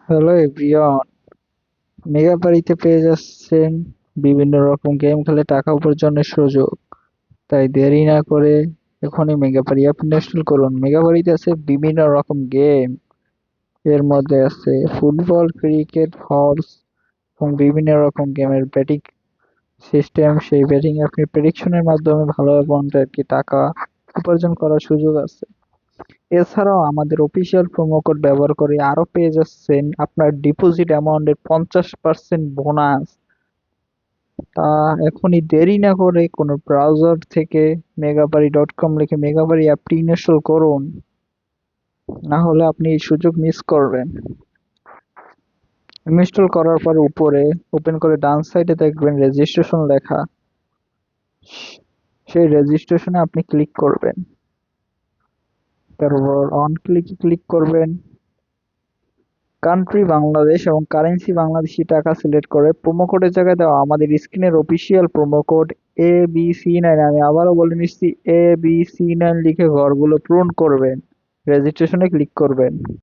Hello everyone, মেগাবাড়িতে পেয়ে যাচ্ছেন বিভিন্ন রকম গেম খেলে টাকা উপার্জনের সুযোগ। তাই দেরি না করে এখনই মেগাবাড়ি অ্যাপ ইনস্টল করুন। মেগাবাড়িতে আছে বিভিন্ন রকম গেম। এর মধ্যে আছে ফুটবল, ক্রিকেট, হর্স এবং বিভিন্ন রকম গেমের ব্যাটিং সিস্টেম। সেই ব্যাটিং আপনি প্রেডিকশনের মাধ্যমে ভালো এবং টাকা উপার্জন করার সুযোগ আছে। এছাড়াও আমাদের অফিসিয়াল প্রোমো কোড ব্যবহার করে আরো পেয়ে যাচ্ছেন আপনার ডিপোজিট অ্যামাউন্টের 50% বোনাস। তা এখনই দেরি না করে কোনো ব্রাউজার থেকে মেগাবাড়ি.com লিখে মেগাবাড়ি অ্যাপটি ইনস্টল করুন, না হলে আপনি এই সুযোগ মিস করবেন। ইনস্টল করার পর উপরে ওপেন করে ডান সাইডে দেখবেন রেজিস্ট্রেশন লেখা। সেই রেজিস্ট্রেশনে আপনি ক্লিক করবেন, তারপর অন ক্লিকে ক্লিক করবেন। কান্ট্রি বাংলাদেশ এবং কারেন্সি বাংলাদেশি টাকা সিলেক্ট করে প্রোমো কোডের জায়গায় দেওয়া আমাদের স্ক্রিনের অফিসিয়াল প্রোমো কোড ABC9, আমি আবারও বলে নিচ্ছি ABC9 লিখে ঘরগুলো পূরণ করবেন, রেজিস্ট্রেশনে ক্লিক করবেন।